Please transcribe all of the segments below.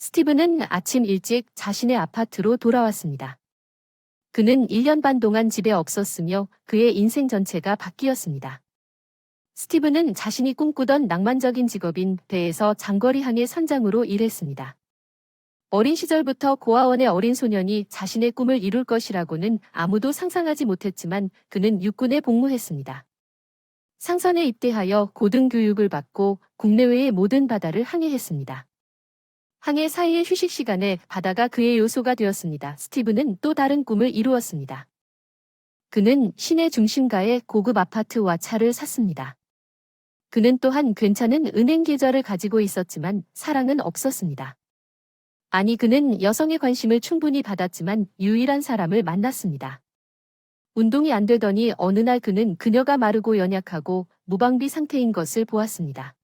스티브는 아침 일찍 자신의 아파트로 돌아왔습니다. 그는 1년 반 동안 집에 없었으며 그의 인생 전체가 바뀌었습니다. 스티브는 자신이 꿈꾸던 낭만적인 직업인 배에서 장거리 항해 선장으로 일했습니다. 어린 시절부터 고아원의 어린 소년이 자신의 꿈을 이룰 것이라고는 아무도 상상하지 못했지만 그는 육군에 복무했습니다. 상선에 입대하여 고등교육을 받고 국내외의 모든 바다를 항해했습니다. 항해 사이의 휴식 시간에 바다가 그의 요소가 되었습니다. 스티브는 또 다른 꿈을 이루었습니다. 그는 시내 중심가에 고급 아파트와 차를 샀습니다. 그는 또한 괜찮은 은행 계좌를 가지고 있었지만 사랑은 없었습니다. 아니, 그는 여성의 관심을 충분히 받았지만 유일한 사람을 만났습니다. 운동이 안 되더니 어느 날 그는 그녀가 마르고 연약하고 무방비 상태인 것을 보았습니다.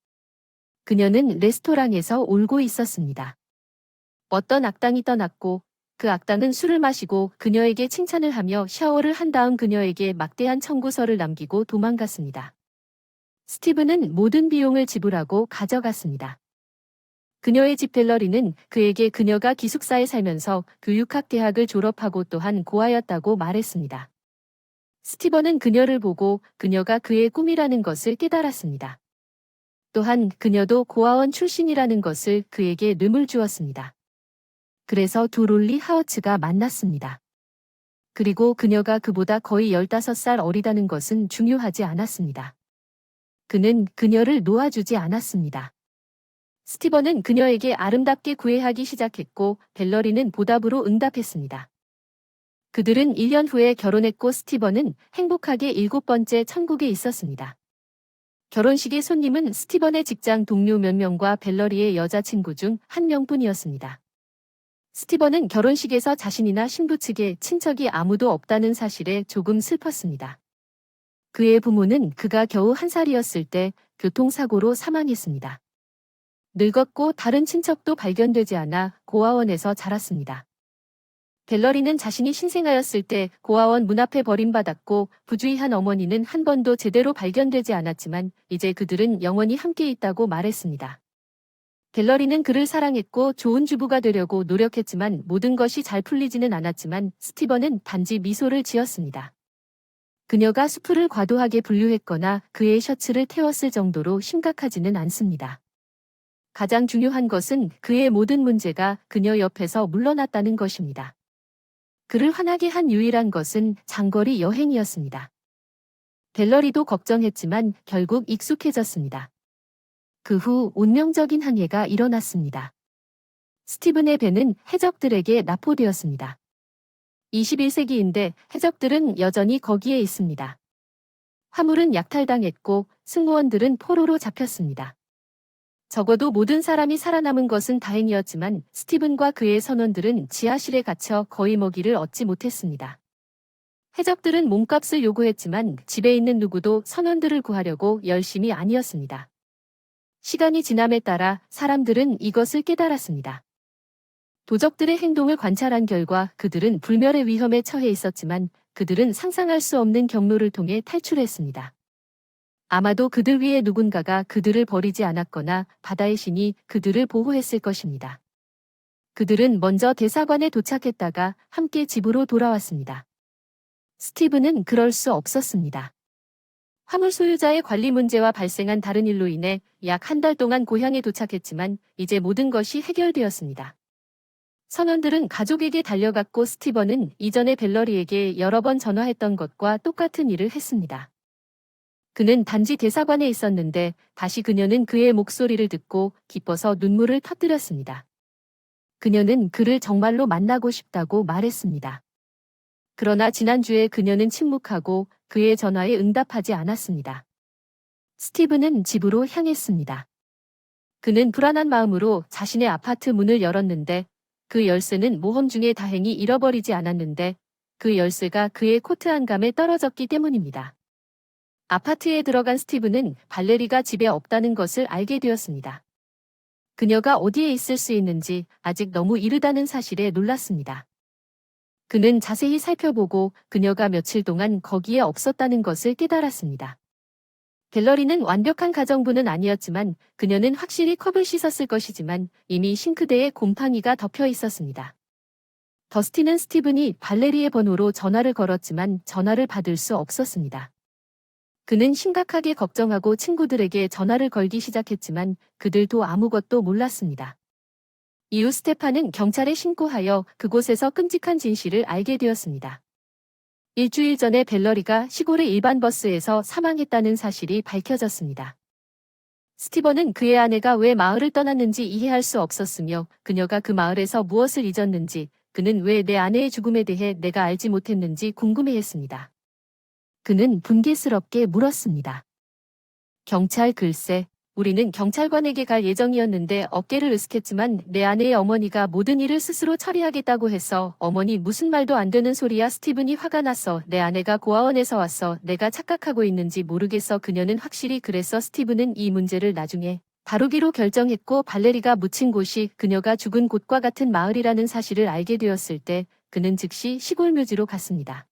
그녀는 레스토랑에서 울고 있었습니다. 어떤 악당이 떠났고 그 악당은 술을 마시고 그녀에게 칭찬을 하며 샤워를 한 다음 그녀에게 막대한 청구서를 남기고 도망갔습니다. 스티브는 모든 비용을 지불하고 가져갔습니다. 그녀의 집 벨러리는 그에게 그녀가 기숙사에 살면서 교육학 대학을 졸업하고 또한 고아였다고 말했습니다. 스티브는 그녀를 보고 그녀가 그의 꿈이라는 것을 깨달았습니다. 또한 그녀도 고아원 출신이라는 것을 그에게 뇌물 주었습니다. 그래서 두 롤리 하우츠가 만났습니다. 그리고 그녀가 그보다 거의 15살 어리다는 것은 중요하지 않았습니다. 그는 그녀를 놓아주지 않았습니다. 스티브는 그녀에게 아름답게 구애하기 시작했고 벨러리는 보답으로 응답했습니다. 그들은 1년 후에 결혼했고 스티브는 행복하게 7번째 천국에 있었습니다. 결혼식의 손님은 스티븐의 직장 동료 몇 명과 벨러리의 여자친구 중 한 명뿐이었습니다. 스티븐은 결혼식에서 자신이나 신부 측에 친척이 아무도 없다는 사실에 조금 슬펐습니다. 그의 부모는 그가 겨우 1살이었을 때 교통사고로 사망했습니다. 늙었고 다른 친척도 발견되지 않아 고아원에서 자랐습니다. 벨러리는 자신이 신생아였을 때 고아원 문 앞에 버림받았고 부주의한 어머니는 한 번도 제대로 발견되지 않았지만 이제 그들은 영원히 함께 있다고 말했습니다. 벨러리는 그를 사랑했고 좋은 주부가 되려고 노력했지만 모든 것이 잘 풀리지는 않았지만 스티븐은 단지 미소를 지었습니다. 그녀가 수프를 과도하게 분류했거나 그의 셔츠를 태웠을 정도로 심각하지는 않습니다. 가장 중요한 것은 그의 모든 문제가 그녀 옆에서 물러났다는 것입니다. 그를 화나게 한 유일한 것은 장거리 여행이었습니다. 벨러리도 걱정했지만 결국 익숙해졌습니다. 그 후 운명적인 항해가 일어났습니다. 스티븐의 배는 해적들에게 납포되었습니다. 21세기인데 해적들은 여전히 거기에 있습니다. 화물은 약탈당했고 승무원들은 포로로 잡혔습니다. 적어도 모든 사람이 살아남은 것은 다행이었지만 스티븐과 그의 선원들은 지하실에 갇혀 거의 먹이를 얻지 못했습니다. 해적들은 몸값을 요구했지만 집에 있는 누구도 선원들을 구하려고 열심히 아니었습니다. 시간이 지남에 따라 사람들은 이것을 깨달았습니다. 도적들의 행동을 관찰한 결과 그들은 불멸의 위험에 처해 있었지만 그들은 상상할 수 없는 경로를 통해 탈출했습니다. 아마도 그들 위에 누군가가 그들을 버리지 않았거나 바다의 신이 그들을 보호했을 것입니다. 그들은 먼저 대사관에 도착했다가 함께 집으로 돌아왔습니다. 스티븐은 그럴 수 없었습니다. 화물 소유자의 관리 문제와 발생한 다른 일로 인해 약 한 달 동안 고향에 도착했지만 이제 모든 것이 해결되었습니다. 선원들은 가족에게 달려갔고 스티븐은 이전에 벨러리에게 여러 번 전화했던 것과 똑같은 일을 했습니다. 그는 단지 대사관에 있었는데 다시 그녀는 그의 목소리를 듣고 기뻐서 눈물을 터뜨렸습니다. 그녀는 그를 정말로 만나고 싶다고 말했습니다. 그러나 지난주에 그녀는 침묵하고 그의 전화에 응답하지 않았습니다. 스티븐은 집으로 향했습니다. 그는 불안한 마음으로 자신의 아파트 문을 열었는데 그 열쇠는 모험 중에 다행히 잃어버리지 않았는데 그 열쇠가 그의 코트 안감에 떨어졌기 때문입니다. 아파트에 들어간 스티븐은 발레리가 집에 없다는 것을 알게 되었습니다. 그녀가 어디에 있을 수 있는지 아직 너무 이르다는 사실에 놀랐습니다. 그는 자세히 살펴보고 그녀가 며칠 동안 거기에 없었다는 것을 깨달았습니다. 갤러리는 완벽한 가정부는 아니었지만 그녀는 확실히 컵을 씻었을 것이지만 이미 싱크대에 곰팡이가 덮여 있었습니다. 더스틴은 스티븐이 발레리의 번호로 전화를 걸었지만 전화를 받을 수 없었습니다. 그는 심각하게 걱정하고 친구들에게 전화를 걸기 시작했지만 그들도 아무것도 몰랐습니다. 이후 스테파는 경찰에 신고하여 그곳에서 끔찍한 진실을 알게 되었습니다. 일주일 전에 벨러리가 시골의 일반 버스에서 사망했다는 사실이 밝혀졌습니다. 스티번은 그의 아내가 왜 마을을 떠났는지 이해할 수 없었으며 그녀가 그 마을에서 무엇을 잊었는지, 그는 왜 내 아내의 죽음에 대해 내가 알지 못했는지 궁금해했습니다. 그는 분개스럽게 물었습니다. 경찰 글쎄, 우리는 경찰관에게 갈 예정이었는데 어깨를 으스켰지만 내 아내의 어머니가 모든 일을 스스로 처리하겠다고 해서 어머니 무슨 말도 안 되는 소리야. 스티븐이 화가 났어. 내 아내가 고아원에서 왔어. 내가 착각하고 있는지 모르겠어. 그녀는 확실히 그랬어. 스티븐은 이 문제를 나중에 다루기로 결정했고 발레리가 묻힌 곳이 그녀가 죽은 곳과 같은 마을이라는 사실을 알게 되었을 때 그는 즉시 시골 묘지로 갔습니다.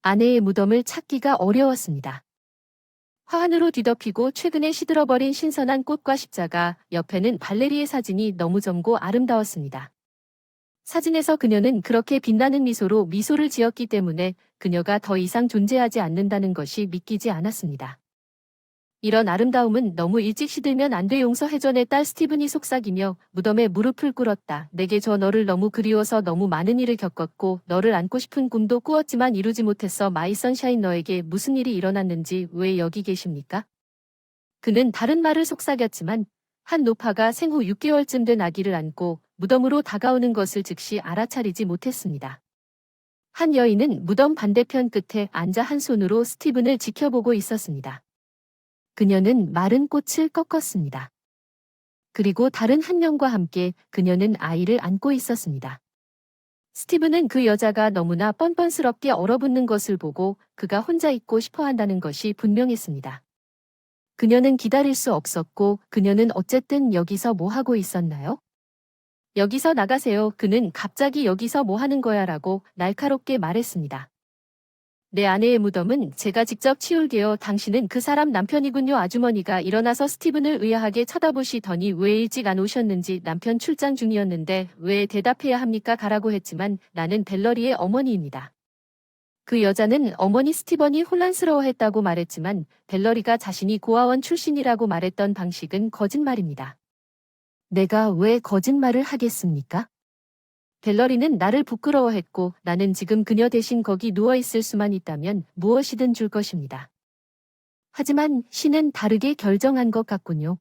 아내의 무덤을 찾기가 어려웠습니다. 화환으로 뒤덮이고 최근에 시들어버린 신선한 꽃과 십자가, 옆에는 발레리의 사진이 너무 젊고 아름다웠습니다. 사진에서 그녀는 그렇게 빛나는 미소로 미소를 지었기 때문에 그녀가 더 이상 존재하지 않는다는 것이 믿기지 않았습니다. 이런 아름다움은 너무 일찍 시들면 안 돼. 용서해줘. 내 딸. 스티븐이 속삭이며 무덤에 무릎을 꿇었다. 내게 줘. 너를 너무 그리워서 너무 많은 일을 겪었고 너를 안고 싶은 꿈도 꾸었지만 이루지 못했어. 마이 선샤인, 너에게 무슨 일이 일어났는지 왜 여기 계십니까? 그는 다른 말을 속삭였지만 한 노파가 생후 6개월쯤 된 아기를 안고 무덤으로 다가오는 것을 즉시 알아차리지 못했습니다. 한 여인은 무덤 반대편 끝에 앉아 한 손으로 스티븐을 지켜보고 있었습니다. 그녀는 마른 꽃을 꺾었습니다. 그리고 다른 한 명과 함께 그녀는 아이를 안고 있었습니다. 스티븐은 그 여자가 너무나 뻔뻔스럽게 얼어붙는 것을 보고 그가 혼자 있고 싶어 한다는 것이 분명했습니다. 그녀는 기다릴 수 없었고 그녀는 어쨌든 여기서 뭐 하고 있었나요? 여기서 나가세요. 그는 갑자기 여기서 뭐 하는 거야 라고 날카롭게 말했습니다. 내 아내의 무덤은 제가 직접 치울게요. 당신은 그 사람 남편이군요. 아주머니가 일어나서 스티븐을 의아하게 쳐다보시더니 왜 일찍 안 오셨는지, 남편 출장 중이었는데 왜 대답해야 합니까? 가라고 했지만 나는 벨러리의 어머니입니다. 그 여자는 어머니. 스티븐이 혼란스러워했다고 말했지만 벨러리가 자신이 고아원 출신이라고 말했던 방식은 거짓말입니다. 내가 왜 거짓말을 하겠습니까? 벨러리는 나를 부끄러워했고 나는 지금 그녀 대신 거기 누워있을 수만 있다면 무엇이든 줄 것입니다. 하지만 신은 다르게 결정한 것 같군요.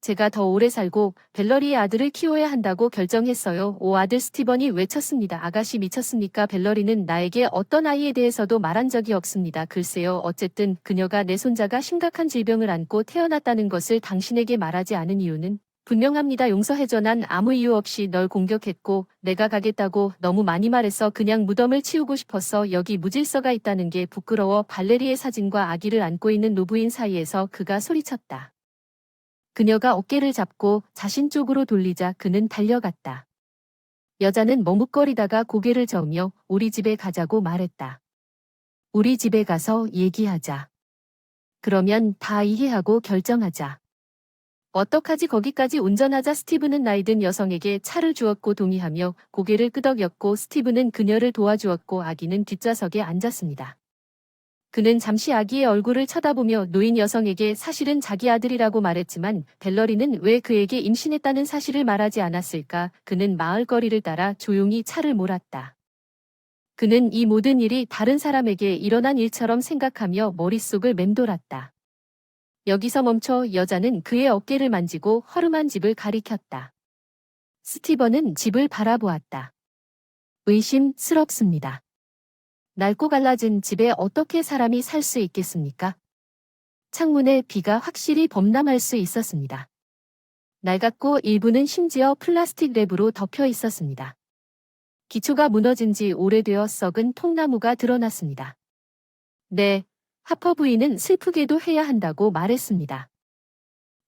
제가 더 오래 살고 벨러리의 아들을 키워야 한다고 결정했어요. 오, 아들. 스티븐이 외쳤습니다. 아가씨 미쳤습니까? 벨러리는 나에게 어떤 아이에 대해서도 말한 적이 없습니다. 글쎄요. 어쨌든 그녀가 내 손자가 심각한 질병을 안고 태어났다는 것을 당신에게 말하지 않은 이유는 분명합니다. 용서해줘. 난 아무 이유 없이 널 공격했고 내가 가겠다고 너무 많이 말했어. 그냥 무덤을 치우고 싶었어. 여기 무질서가 있다는 게 부끄러워. 발레리의 사진과 아기를 안고 있는 노부인 사이에서 그가 소리쳤다. 그녀가 어깨를 잡고 자신 쪽으로 돌리자 그는 달려갔다. 여자는 머뭇거리다가 고개를 저으며 우리 집에 가자고 말했다. 우리 집에 가서 얘기하자. 그러면 다 이해하고 결정하자. 어떡하지? 거기까지 운전하자. 스티븐은 나이든 여성에게 차를 주었고 동의하며 고개를 끄덕였고 스티븐은 그녀를 도와주었고 아기는 뒷좌석에 앉았습니다. 그는 잠시 아기의 얼굴을 쳐다보며 노인 여성에게 사실은 자기 아들이라고 말했지만 벨러리는 왜 그에게 임신했다는 사실을 말하지 않았을까? 그는 마을 거리를 따라 조용히 차를 몰았다. 그는 이 모든 일이 다른 사람에게 일어난 일처럼 생각하며 머릿속을 맴돌았다. 여기서 멈춰. 여자는 그의 어깨를 만지고 허름한 집을 가리켰다. 스티븐은 집을 바라보았다. 의심스럽습니다. 낡고 갈라진 집에 어떻게 사람이 살 수 있겠습니까? 창문에 비가 확실히 범람할 수 있었습니다. 낡았고 일부는 심지어 플라스틱 랩으로 덮여 있었습니다. 기초가 무너진 지 오래되어 썩은 통나무가 드러났습니다. 네, 하퍼 부인은 슬프게도 해야 한다고 말했습니다.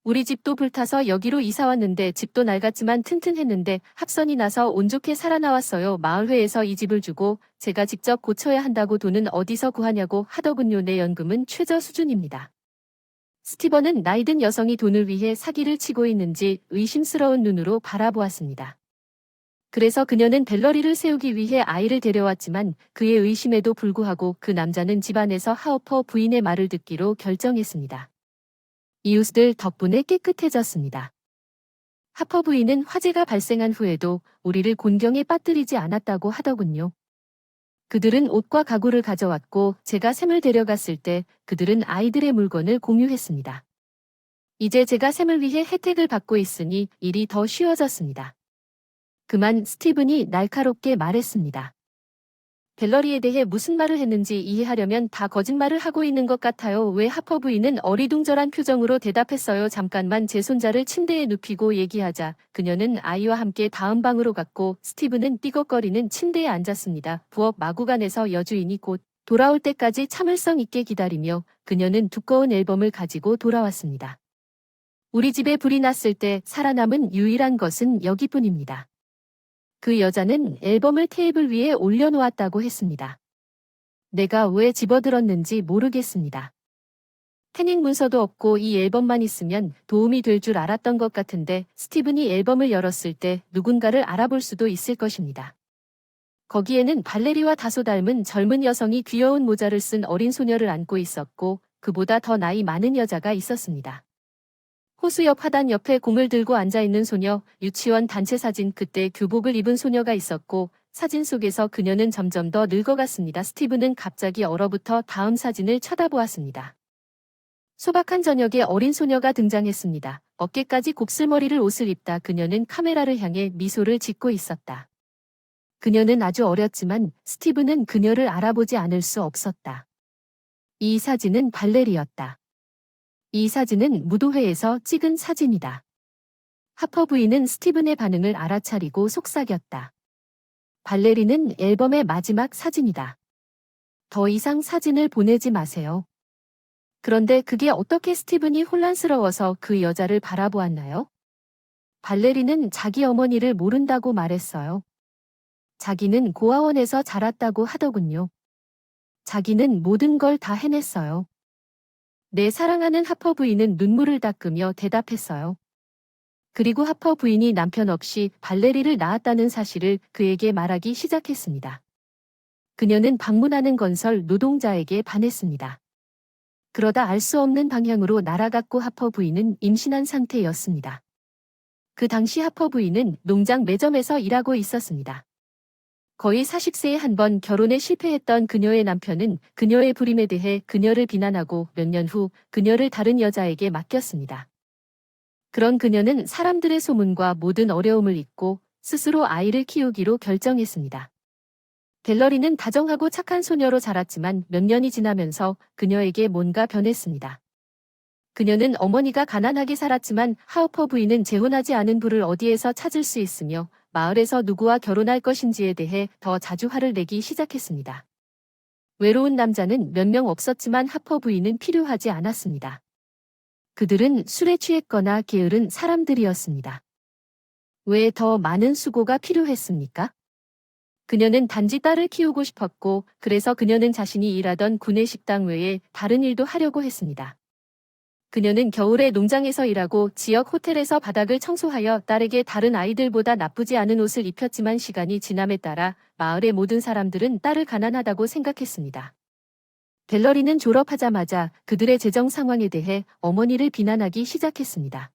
우리 집도 불타서 여기로 이사 왔는데 집도 낡았지만 튼튼했는데 합선이 나서 운 좋게 살아나왔어요. 마을회에서 이 집을 주고 제가 직접 고쳐야 한다고 돈은 어디서 구하냐고 하더군요. 내 연금은 최저 수준입니다. 스티번은 나이든 여성이 돈을 위해 사기를 치고 있는지 의심스러운 눈으로 바라보았습니다. 그래서 그녀는 밸러리를 세우기 위해 아이를 데려왔지만 그의 의심에도 불구하고 그 남자는 집안에서 하우퍼 부인의 말을 듣기로 결정했습니다. 이웃들 덕분에 깨끗해졌습니다. 하퍼 부인은 화재가 발생한 후에도 우리를 곤경에 빠뜨리지 않았다고 하더군요. 그들은 옷과 가구를 가져왔고 제가 샘을 데려갔을 때 그들은 아이들의 물건을 공유했습니다. 이제 제가 샘을 위해 혜택을 받고 있으니 일이 더 쉬워졌습니다. 그만 스티븐이 날카롭게 말했습니다. 갤러리에 대해 무슨 말을 했는지 이해하려면 다 거짓말을 하고 있는 것 같아요. 왜 하퍼 부인은 어리둥절한 표정으로 대답했어요. 잠깐만 제 손자를 침대에 눕히고 얘기하자. 그녀는 아이와 함께 다음 방으로 갔고 스티븐은 삐걱거리는 침대에 앉았습니다. 부엌 마구간에서 여주인이 곧 돌아올 때까지 참을성 있게 기다리며 그녀는 두꺼운 앨범을 가지고 돌아왔습니다. 우리 집에 불이 났을 때 살아남은 유일한 것은 여기뿐입니다. 그 여자는 앨범을 테이블 위에 올려놓았다고 했습니다. 내가 왜 집어들었는지 모르겠습니다. 태닝 문서도 없고 이 앨범만 있으면 도움이 될 줄 알았던 것 같은데 스티븐이 앨범을 열었을 때 누군가를 알아볼 수도 있을 것입니다. 거기에는 발레리와 다소 닮은 젊은 여성이 귀여운 모자를 쓴 어린 소녀를 안고 있었고 그보다 더 나이 많은 여자가 있었습니다. 호수 옆 하단 옆에 공을 들고 앉아있는 소녀, 유치원 단체 사진. 그때 교복을 입은 소녀가 있었고 사진 속에서 그녀는 점점 더 늙어갔습니다. 스티븐은 갑자기 얼어붙어 다음 사진을 쳐다보았습니다. 소박한 저녁에 어린 소녀가 등장했습니다. 어깨까지 곱슬머리를 옷을 입다 그녀는 카메라를 향해 미소를 짓고 있었다. 그녀는 아주 어렸지만 스티븐은 그녀를 알아보지 않을 수 없었다. 이 사진은 발레리였다. 이 사진은 무도회에서 찍은 사진이다. 하퍼 부인은 스티븐의 반응을 알아차리고 속삭였다. 발레리는 앨범의 마지막 사진이다. 더 이상 사진을 보내지 마세요. 그런데 그게 어떻게 스티븐이 혼란스러워서 그 여자를 바라보았나요? 발레리는 자기 어머니를 모른다고 말했어요. 자기는 고아원에서 자랐다고 하더군요. 자기는 모든 걸 다 해냈어요. 내 사랑하는 하퍼 부인은 눈물을 닦으며 대답했어요. 그리고 하퍼 부인이 남편 없이 발레리를 낳았다는 사실을 그에게 말하기 시작했습니다. 그녀는 방문하는 건설 노동자에게 반했습니다. 그러다 알 수 없는 방향으로 날아갔고 하퍼 부인은 임신한 상태였습니다. 그 당시 하퍼 부인은 농장 매점에서 일하고 있었습니다. 거의 40세에 한 번 결혼에 실패했던 그녀의 남편은 그녀의 불임에 대해 그녀를 비난하고 몇 년 후 그녀를 다른 여자에게 맡겼습니다. 그런 그녀는 사람들의 소문과 모든 어려움을 잊고 스스로 아이를 키우기로 결정했습니다. 갤러리는 다정하고 착한 소녀로 자랐지만 몇 년이 지나면서 그녀에게 뭔가 변했습니다. 그녀는 어머니가 가난하게 살았지만 하우퍼 부인은 재혼하지 않은 부를 어디에서 찾을 수 있으며 마을에서 누구와 결혼할 것인지에 대해 더 자주 화를 내기 시작했습니다. 외로운 남자는 몇 명 없었지만 하퍼 부인은 필요하지 않았습니다. 그들은 술에 취했거나 게으른 사람들이었습니다. 왜 더 많은 수고가 필요했습니까? 그녀는 단지 딸을 키우고 싶었고 그래서 그녀는 자신이 일하던 구내 식당 외에 다른 일도 하려고 했습니다. 그녀는 겨울에 농장에서 일하고 지역 호텔에서 바닥을 청소하여 딸에게 다른 아이들보다 나쁘지 않은 옷을 입혔지만 시간이 지남에 따라 마을의 모든 사람들은 딸을 가난하다고 생각했습니다. 갤러리는 졸업하자마자 그들의 재정 상황에 대해 어머니를 비난하기 시작했습니다.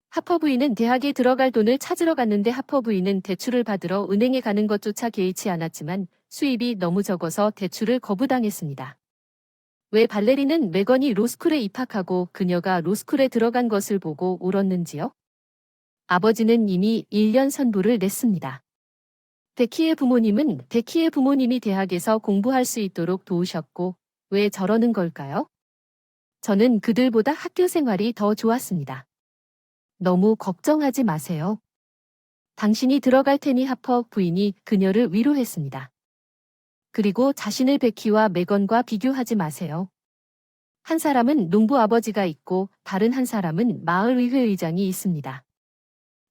하퍼 부인은 대학에 들어갈 돈을 찾으러 갔는데 하퍼 부인은 대출을 받으러 은행에 가는 것조차 개의치 않았지만 수입이 너무 적어서 대출을 거부당했습니다. 왜 발레리는 매건이 로스쿨에 입학하고 그녀가 로스쿨에 들어간 것을 보고 울었는지요? 아버지는 이미 1년 선불을 냈습니다. 베키의 부모님이 대학에서 공부할 수 있도록 도우셨고 왜 저러는 걸까요? 저는 그들보다 학교 생활이 더 좋았습니다. 너무 걱정하지 마세요. 당신이 들어갈 테니 하퍼 부인이 그녀를 위로했습니다. 그리고 자신을 베키와 메건과 비교하지 마세요. 한 사람은 농부 아버지가 있고 다른 한 사람은 마을의회 의장이 있습니다.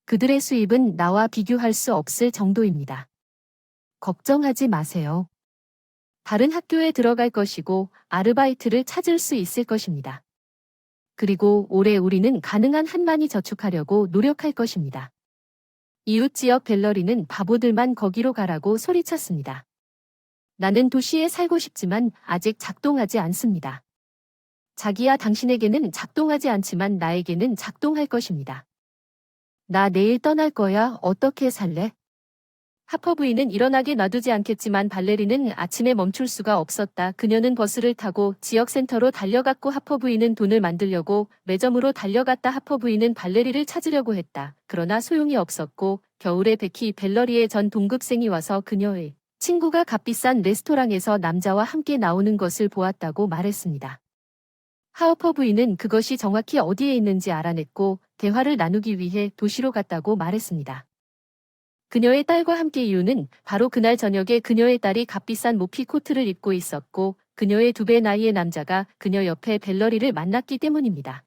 그들의 수입은 나와 비교할 수 없을 정도입니다. 걱정하지 마세요. 다른 학교에 들어갈 것이고 아르바이트를 찾을 수 있을 것입니다. 그리고 올해 우리는 가능한 한 많이 저축하려고 노력할 것입니다. 이웃 지역 벨러리는 바보들만 거기로 가라고 소리쳤습니다. 나는 도시에 살고 싶지만 아직 작동하지 않습니다. 자기야, 당신에게는 작동하지 않지만 나에게는 작동할 것입니다. 나 내일 떠날 거야. 어떻게 살래? 하퍼 부인은 일어나게 놔두지 않겠지만 발레리는 아침에 멈출 수가 없었다. 그녀는 버스를 타고 지역센터로 달려갔고 하퍼 부인은 돈을 만들려고 매점으로 달려갔다. 하퍼 부인은 발레리를 찾으려고 했다. 그러나 소용이 없었고 겨울에 베키 벨러리의 전 동급생이 와서 그녀의 친구가 값비싼 레스토랑에서 남자와 함께 나오는 것을 보았다고 말했습니다. 하퍼 부인은 그것이 정확히 어디에 있는지 알아냈고 대화를 나누기 위해 도시로 갔다고 말했습니다. 그녀의 딸과 함께 이유는 바로 그날 저녁에 그녀의 딸이 값비싼 모피 코트를 입고 있었고 그녀의 2배 나이의 남자가 그녀 옆에 벨러리를 만났기 때문입니다.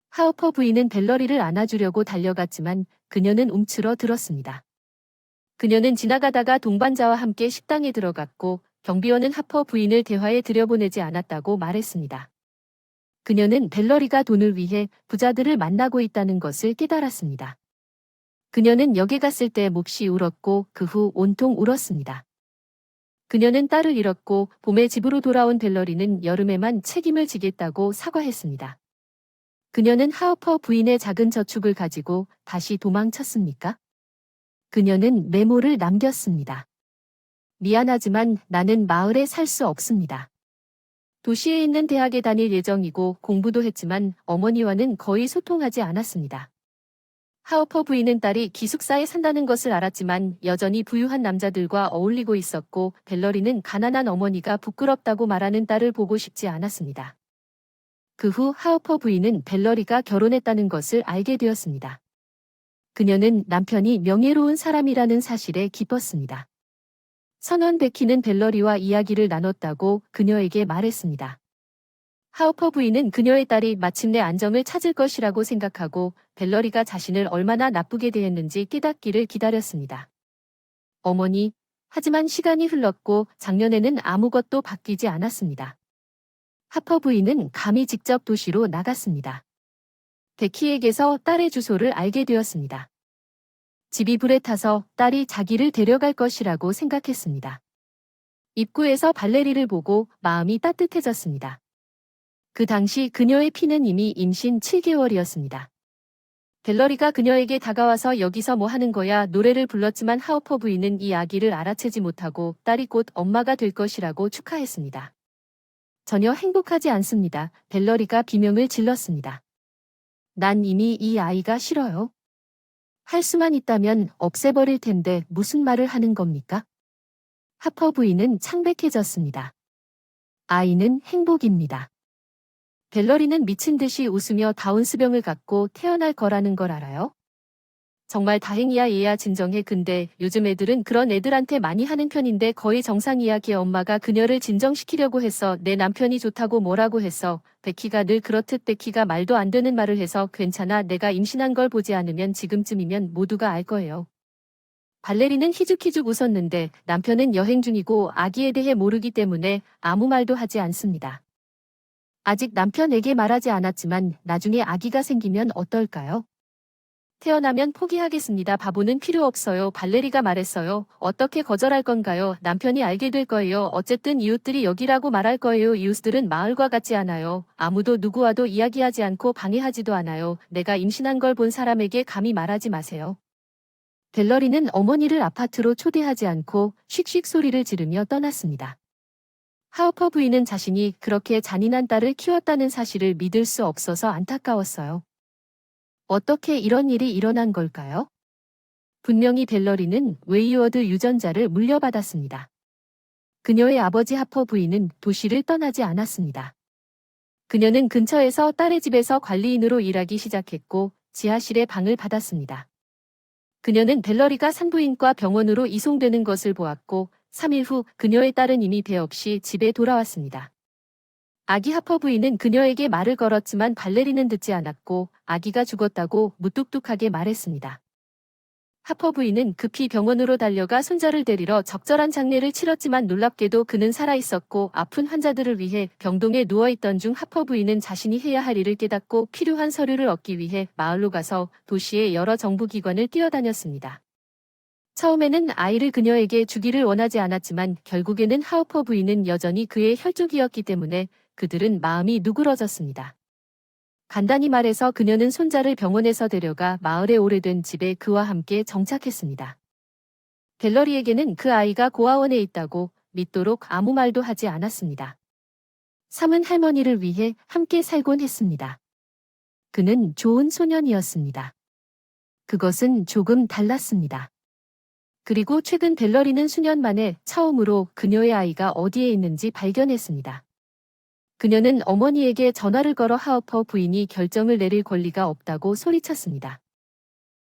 하우퍼 부인은 벨러리를 안아주려고 달려갔지만 그녀는 움츠러 들었습니다. 그녀는 지나가다가 동반자와 함께 식당에 들어갔고 경비원은 하퍼 부인을 대화에 들여보내지 않았다고 말했습니다. 그녀는 벨러리가 돈을 위해 부자들을 만나고 있다는 것을 깨달았습니다. 그녀는 역에 갔을 때 몹시 울었고 그 후 온통 울었습니다. 그녀는 딸을 잃었고 봄에 집으로 돌아온 벨러리는 여름에만 책임을 지겠다고 사과했습니다. 그녀는 하우퍼 부인의 작은 저축을 가지고 다시 도망쳤습니까? 그녀는 메모를 남겼습니다. 미안하지만 나는 마을에 살 수 없습니다. 도시에 있는 대학에 다닐 예정이고 공부도 했지만 어머니와는 거의 소통하지 않았습니다. 하우퍼 부인은 딸이 기숙사에 산다는 것을 알았지만 여전히 부유한 남자들과 어울리고 있었고 벨러리는 가난한 어머니가 부끄럽다고 말하는 딸을 보고 싶지 않았습니다. 그 후 하우퍼 부인은 벨러리가 결혼했다는 것을 알게 되었습니다. 그녀는 남편이 명예로운 사람이라는 사실에 기뻤습니다. 선원 베키는 벨러리와 이야기를 나눴다고 그녀에게 말했습니다. 하우퍼 부인은 그녀의 딸이 마침내 안정을 찾을 것이라고 생각하고 벨러리가 자신을 얼마나 나쁘게 대했는지 깨닫기를 기다렸습니다. 어머니, 하지만 시간이 흘렀고 작년에는 아무것도 바뀌지 않았습니다. 하퍼 부인은 감히 직접 도시로 나갔습니다. 베키에게서 딸의 주소를 알게 되었습니다. 집이 불에 타서 딸이 자기를 데려갈 것이라고 생각했습니다. 입구에서 발레리를 보고 마음이 따뜻해졌습니다. 그 당시 그녀의 피는 이미 임신 7개월이었습니다. 벨러리가 그녀에게 다가와서 여기서 뭐 하는 거야 노래를 불렀지만 하우퍼 부인은 이 아기를 알아채지 못하고 딸이 곧 엄마가 될 것이라고 축하했습니다. 전혀 행복하지 않습니다. 벨러리가 비명을 질렀습니다. 난 이미 이 아이가 싫어요. 할 수만 있다면 없애버릴 텐데 무슨 말을 하는 겁니까? 하퍼 부인은 창백해졌습니다. 아이는 행복입니다. 벨러리는 미친 듯이 웃으며 다운스병을 갖고 태어날 거라는 걸 알아요? 정말 다행이야 얘야 진정해. 근데 요즘 애들은 그런 애들한테 많이 하는 편인데 거의 정상이야. 걔 엄마가 그녀를 진정시키려고 했어. 내 남편이 좋다고 뭐라고 했어. 베키가 늘 그렇듯 베키가 말도 안 되는 말을 해서 괜찮아. 내가 임신한 걸 보지 않으면 지금쯤이면 모두가 알 거예요. 발레리는 희죽희죽 웃었는데 남편은 여행 중이고 아기에 대해 모르기 때문에 아무 말도 하지 않습니다. 아직 남편에게 말하지 않았지만 나중에 아기가 생기면 어떨까요? 태어나면 포기하겠습니다. 바보는 필요 없어요. 발레리가 말했어요. 어떻게 거절할 건가요? 남편이 알게 될 거예요. 어쨌든 이웃들이 여기라고 말할 거예요. 이웃들은 마을과 같지 않아요. 아무도 누구와도 이야기하지 않고 방해하지도 않아요. 내가 임신한 걸 본 사람에게 감히 말하지 마세요. 벨러리는 어머니를 아파트로 초대하지 않고 씩씩 소리를 지르며 떠났습니다. 하우퍼 부인은 자신이 그렇게 잔인한 딸을 키웠다는 사실을 믿을 수 없어서 안타까웠어요. 어떻게 이런 일이 일어난 걸까요? 분명히 벨러리는 웨이워드 유전자를 물려받았습니다. 그녀의 아버지 하퍼 부인은 도시를 떠나지 않았습니다. 그녀는 근처에서 딸의 집에서 관리인으로 일하기 시작했고 지하실에 방을 받았습니다. 그녀는 벨러리가 산부인과 병원으로 이송되는 것을 보았고 3일 후 그녀의 딸은 이미 배 없이 집에 돌아왔습니다. 아기 하퍼 부인은 그녀에게 말을 걸었지만 발레리는 듣지 않았고 아기가 죽었다고 무뚝뚝하게 말했습니다. 하퍼 부인은 급히 병원으로 달려가 손자를 데리러 적절한 장례를 치렀지만 놀랍게도 그는 살아있었고 아픈 환자들을 위해 병동에 누워있던 중 하퍼 부인은 자신이 해야 할 일을 깨닫고 필요한 서류를 얻기 위해 마을로 가서 도시의 여러 정부기관을 뛰어다녔습니다. 처음에는 아이를 그녀에게 주기를 원하지 않았지만 결국에는 하우퍼 부인은 여전히 그의 혈족이었기 때문에 그들은 마음이 누그러졌습니다. 간단히 말해서 그녀는 손자를 병원에서 데려가 마을의 오래된 집에 그와 함께 정착했습니다. 갤러리에게는 그 아이가 고아원에 있다고 믿도록 아무 말도 하지 않았습니다. 삼은 할머니를 위해 함께 살곤 했습니다. 그는 좋은 소년이었습니다. 그것은 조금 달랐습니다. 그리고 최근 벨러리는 수년 만에 처음으로 그녀의 아이가 어디에 있는지 발견했습니다. 그녀는 어머니에게 전화를 걸어 하우퍼 부인이 결정을 내릴 권리가 없다고 소리쳤습니다.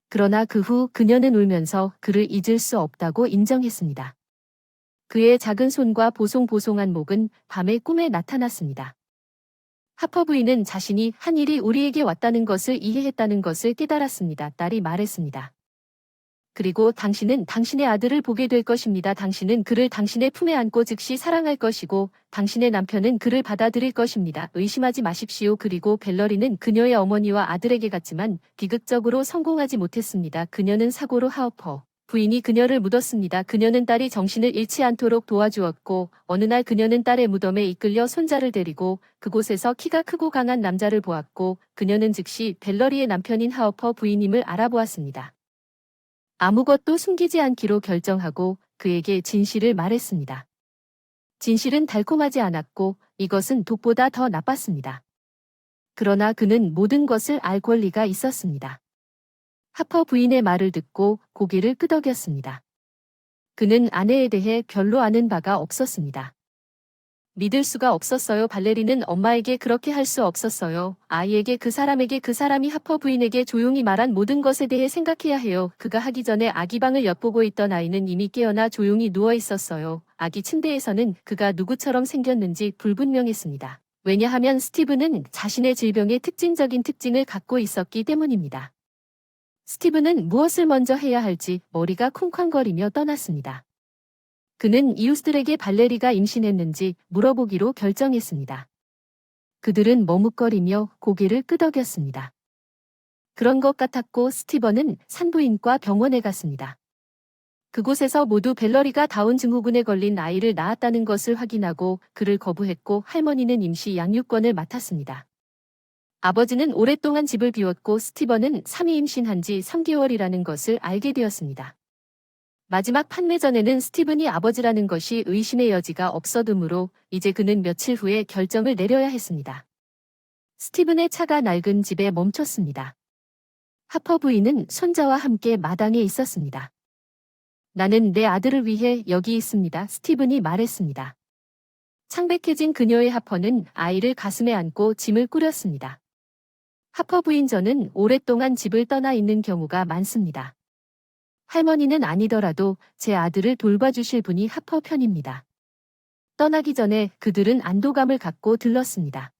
그러나 그 후 그녀는 울면서 그를 잊을 수 없다고 인정했습니다. 그의 작은 손과 보송보송한 목은 밤의 꿈에 나타났습니다. 하퍼 부인은 자신이 한 일이 우리에게 왔다는 것을 이해했다는 것을 깨달았습니다. 딸이 말했습니다. 그리고 당신은 당신의 아들을 보게 될 것입니다. 당신은 그를 당신의 품에 안고 즉시 사랑할 것이고 당신의 남편은 그를 받아들일 것입니다. 의심하지 마십시오. 그리고 벨러리는 그녀의 어머니와 아들에게 갔지만 비극적으로 성공하지 못했습니다. 그녀는 사고로 하우퍼 부인이 그녀를 묻었습니다. 그녀는 딸이 정신을 잃지 않도록 도와주었고 어느 날 그녀는 딸의 무덤에 이끌려 손자를 데리고 그곳에서 키가 크고 강한 남자를 보았고 그녀는 즉시 벨러리의 남편인 하우퍼 부인임을 알아보았습니다. 아무것도 숨기지 않기로 결정하고 그에게 진실을 말했습니다. 진실은 달콤하지 않았고 이것은 독보다 더 나빴습니다. 그러나 그는 모든 것을 알 권리가 있었습니다. 하퍼 부인의 말을 듣고 고개를 끄덕였습니다. 그는 아내에 대해 별로 아는 바가 없었습니다. 믿을 수가 없었어요. 발레리는 엄마에게 그렇게 할 수 없었어요. 아이에게 그 사람이 하퍼 부인에게 조용히 말한 모든 것에 대해 생각해야 해요. 그가 하기 전에 아기 방을 엿보고 있던 아이는 이미 깨어나 조용히 누워 있었어요. 아기 침대에서는 그가 누구처럼 생겼는지 불분명했습니다. 왜냐하면 스티브는 자신의 질병의 특징적인 특징을 갖고 있었기 때문입니다. 스티브는 무엇을 먼저 해야 할지 머리가 쿵쾅거리며 떠났습니다. 그는 이웃들에게 발레리가 임신했는지 물어보기로 결정했습니다. 그들은 머뭇거리며 고개를 끄덕였습니다. 그런 것 같았고 스티번은 산부인과 병원에 갔습니다. 그곳에서 모두 벨러리가 다운 증후군에 걸린 아이를 낳았다는 것을 확인하고 그를 거부했고 할머니는 임시 양육권을 맡았습니다. 아버지는 오랫동안 집을 비웠고 스티번은 3위 임신한 지 3개월이라는 것을 알게 되었습니다. 마지막 판매 전에는 스티븐이 아버지라는 것이 의심의 여지가 없어두므로 이제 그는 며칠 후에 결정을 내려야 했습니다. 스티븐의 차가 낡은 집에 멈췄습니다. 하퍼 부인은 손자와 함께 마당에 있었습니다. 나는 내 아들을 위해 여기 있습니다. 스티븐이 말했습니다. 창백해진 그녀의 하퍼는 아이를 가슴에 안고 짐을 꾸렸습니다. 하퍼 부인 저는 오랫동안 집을 떠나 있는 경우가 많습니다. 할머니는 아니더라도 제 아들을 돌봐주실 분이 하퍼 편입니다. 떠나기 전에 그들은 안도감을 갖고 들렀습니다.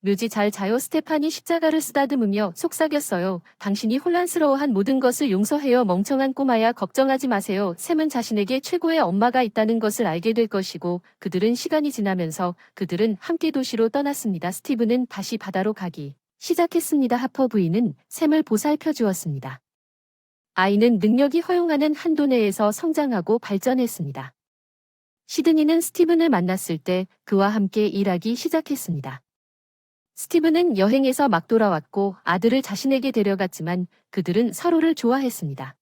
묘지 잘 자요. 스테판이 십자가를 쓰다듬으며 속삭였어요. 당신이 혼란스러워한 모든 것을 용서해요. 멍청한 꼬마야, 걱정하지 마세요. 샘은 자신에게 최고의 엄마가 있다는 것을 알게 될 것이고 그들은 시간이 지나면서 그들은 함께 도시로 떠났습니다. 스티브는 다시 바다로 가기 시작했습니다. 하퍼 부인은 샘을 보살펴 주었습니다. 아이는 능력이 허용하는 한도 내에서 성장하고 발전했습니다. 시드니는 스티븐을 만났을 때 그와 함께 일하기 시작했습니다. 스티븐은 여행에서 막 돌아왔고 아들을 자신에게 데려갔지만 그들은 서로를 좋아했습니다.